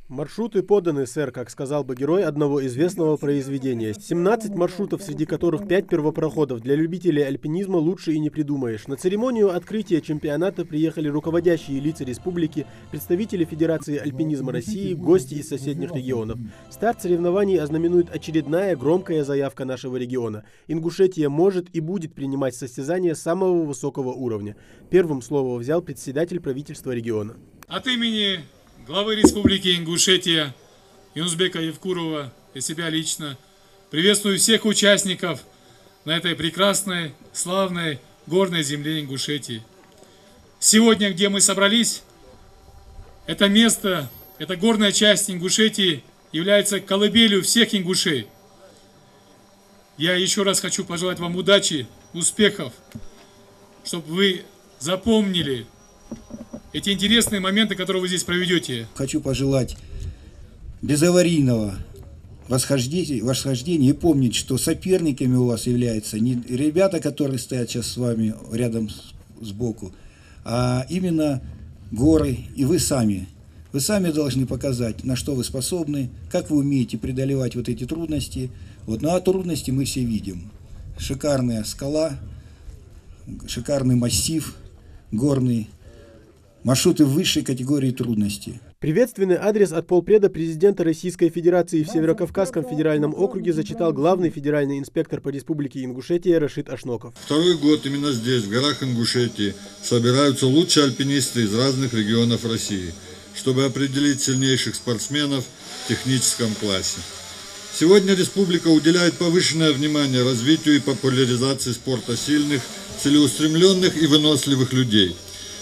Маршруты поданы, сэр, как сказал бы герой одного известного произведения. 17 маршрутов, среди которых 5 первопроходов. Для любителей альпинизма лучше и не придумаешь. На церемонию открытия чемпионата приехали руководящие лица республики, представители Федерации альпинизма России, гости из соседних регионов. Старт соревнований ознаменует очередная громкая заявка нашего региона. Ингушетия может и будет принимать состязания самого высокого уровня. Первым слово взял председатель правительства региона. От имени главы Республики Ингушетия Юнусбека Евкурова и себя лично приветствую всех участников на этой прекрасной, славной, горной земле Ингушетии. Сегодня, где мы собрались, это место, эта горная часть Ингушетии является колыбелью всех ингушей. Я еще раз хочу пожелать вам удачи, успехов, чтобы вы запомнили эти интересные моменты, которые вы здесь проведете. Хочу пожелать безаварийного восхождения и помнить, что соперниками у вас являются не ребята, которые стоят сейчас с вами рядом сбоку, а именно горы и вы сами. Вы сами должны показать, на что вы способны, как вы умеете преодолевать вот эти трудности. Ну а трудности мы все видим. Шикарная скала, шикарный массив горный. Маршруты высшей категории трудностей. Приветственный адрес от полпреда президента Российской Федерации в Северокавказском федеральном округе зачитал главный федеральный инспектор по республике Ингушетия Рашид Ашноков. Второй год именно здесь, в горах Ингушетии, собираются лучшие альпинисты из разных регионов России, чтобы определить сильнейших спортсменов в техническом классе. Сегодня республика уделяет повышенное внимание развитию и популяризации спорта сильных, целеустремленных и выносливых людей.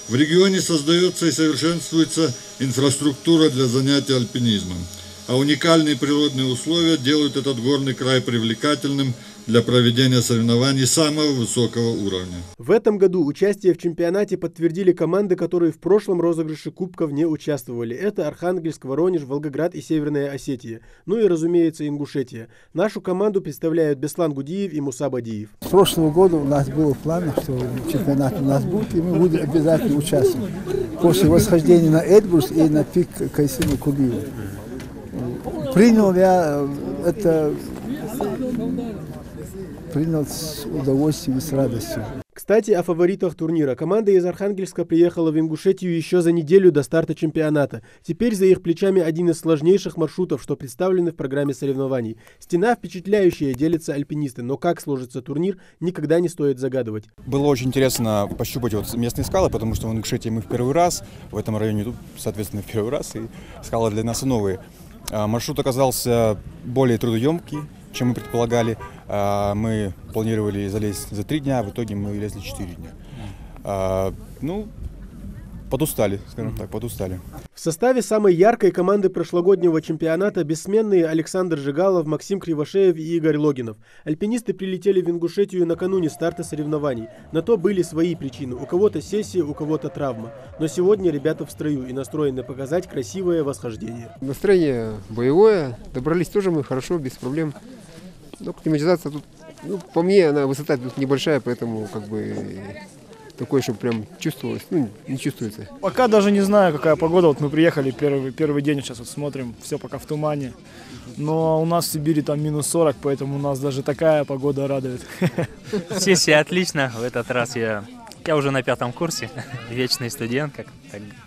В регионе создается и совершенствуется инфраструктура для занятий альпинизмом, а уникальные природные условия делают этот горный край привлекательным для проведения соревнований самого высокого уровня. В этом году участие в чемпионате подтвердили команды, которые в прошлом розыгрыше кубков не участвовали. Это Архангельск, Воронеж, Волгоград и Северная Осетия. Ну и, разумеется, Ингушетия. Нашу команду представляют Беслан Гудиев и Муса Бадиев. С прошлого года у нас было в планах, что чемпионат у нас будет, и мы будем обязательно участвовать. После восхождения на Эльбрус и на пик Кайсина Кубиева. Принял я это... Принял с удовольствием и с радостью. Кстати, о фаворитах турнира. Команда из Архангельска приехала в Ингушетию еще за неделю до старта чемпионата. Теперь за их плечами один из сложнейших маршрутов, что представлены в программе соревнований. Стена впечатляющая, делятся альпинисты, но как сложится турнир, никогда не стоит загадывать. Было очень интересно пощупать местные скалы, потому что в Ингушетии мы в первый раз, в этом районе тут, соответственно, в первый раз, и скалы для нас новые. Маршрут оказался более трудоемкий, чем мы предполагали. Мы планировали залезть за 3 дня, а в итоге мы влезли 4 дня. Подустали, скажем так, подустали. В составе самой яркой команды прошлогоднего чемпионата бессменные Александр Жигалов, Максим Кривошеев и Игорь Логинов. Альпинисты прилетели в Ингушетию накануне старта соревнований. На то были свои причины. У кого-то сессия, у кого-то травма. Но сегодня ребята в строю и настроены показать красивое восхождение. Настроение боевое. Добрались тоже мы хорошо, без проблем. Но климатизация тут, по мне, высота тут небольшая, поэтому такое, чтобы прям чувствовалось, не чувствуется. Пока даже не знаю, какая погода. Вот мы приехали первый день, сейчас вот смотрим, все пока в тумане. Но у нас в Сибири там минус 40, поэтому у нас даже такая погода радует. Сессия отлично. В этот раз я уже на 5-м курсе, вечный студент,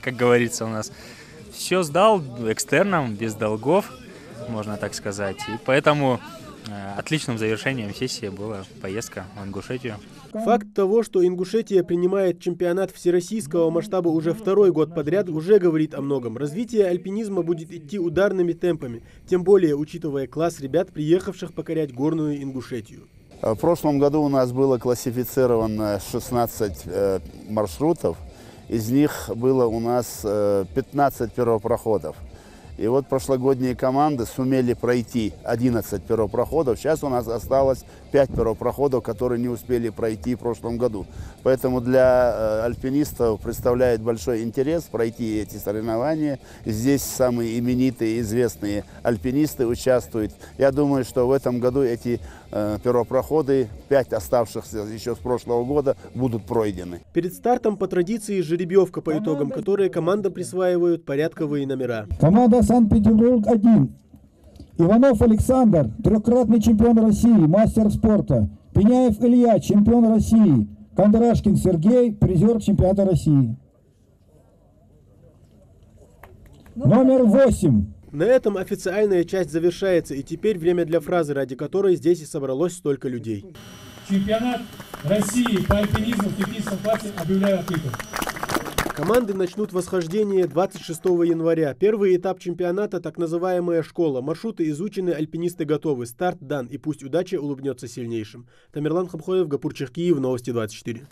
как говорится у нас. Все сдал экстерном, без долгов, можно так сказать. И поэтому отличным завершением сессии была поездка в Ингушетию. Факт того, что Ингушетия принимает чемпионат всероссийского масштаба уже второй год подряд, уже говорит о многом. Развитие альпинизма будет идти ударными темпами, тем более учитывая класс ребят, приехавших покорять горную Ингушетию. В прошлом году у нас было классифицировано 16 маршрутов, из них было у нас 15 первопроходов. И вот прошлогодние команды сумели пройти 11 первопроходов. Сейчас у нас осталось 5 первопроходов, которые не успели пройти в прошлом году. Поэтому для альпинистов представляет большой интерес пройти эти соревнования. Здесь самые именитые, известные альпинисты участвуют. Я думаю, что в этом году эти первопроходы, 5 оставшихся еще с прошлого года, будут пройдены. Перед стартом по традиции жеребьевка по итогам, которые командам присваивают порядковые номера. Команда Санкт-Петербург-1. Иванов Александр, трехкратный чемпион России, мастер спорта. Пеняев Илья, чемпион России. Кондрашкин Сергей, призер чемпионата России. Номер 8. На этом официальная часть завершается, и теперь время для фразы, ради которой здесь и собралось столько людей. Чемпионат России по альпинизму в техническом классе объявляю открытым. Команды начнут восхождение 26 января. Первый этап чемпионата – так называемая школа. Маршруты изучены, альпинисты готовы. Старт дан, и пусть удача улыбнется сильнейшим. Тамерлан Хамхоев, Гапур Черкиев, Новости 24.